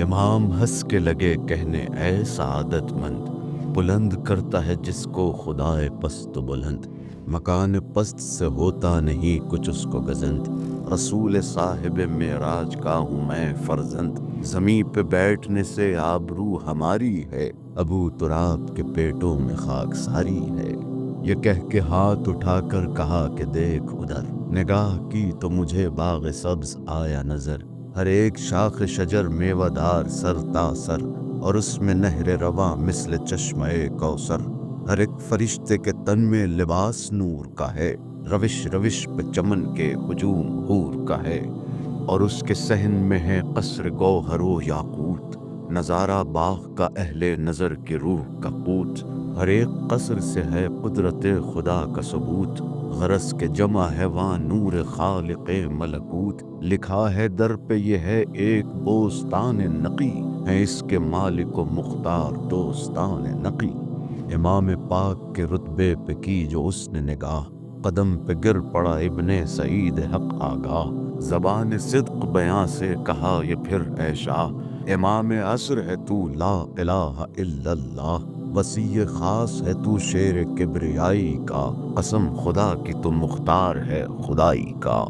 امام ہنس کے لگے کہنے اے سعادت مند، بلند کرتا ہے جس کو خدائے پست و بلند، مکان پست سے ہوتا نہیں کچھ اس کو گزند، رسول صاحب معراج کا ہوں میں فرزند، زمین پہ بیٹھنے سے آبرو ہماری ہے، ابو تراب کے پیٹوں میں خاک ساری ہے۔ یہ کہہ کے ہاتھ اٹھا کر کہا کہ دیکھ ادھر، نگاہ کی تو مجھے باغ سبز آیا نظر، ہر ایک شاخ شجر میوہ دار سر تا سر، اور اس میں نہر رواں مثل چشمہ کوثر، ہر ایک فرشتے کے تن میں لباس نور کا ہے، روش روش پہ چمن کے ہجوم حور کا ہے، اور اس کے صحن میں ہے قصر گوہر و یاقوت، نظارہ باغ کا اہل نظر کی روح کا قوت، ہر ایک قصر سے ہے قدرت خدا کا ثبوت، غرض کے جمع ہے وہاں نور خالق ملکوت، لکھا ہے در پہ یہ ہے ایک بوستان نقی، ہے اس کے مالک و مختار دوستان نقی۔ امام پاک کے رتبے پہ کی جو اس نے نگاہ، قدم پہ گر پڑا ابن سعید حق آگاہ، زبان صدق بیاں سے کہا یہ پھر اے شاہ، امام عصر ہے تو لا الہ الا اللہ، وصی خاص ہے تو شیر کبریائی کا، قسم خدا کی تو مختار ہے خدائی کا۔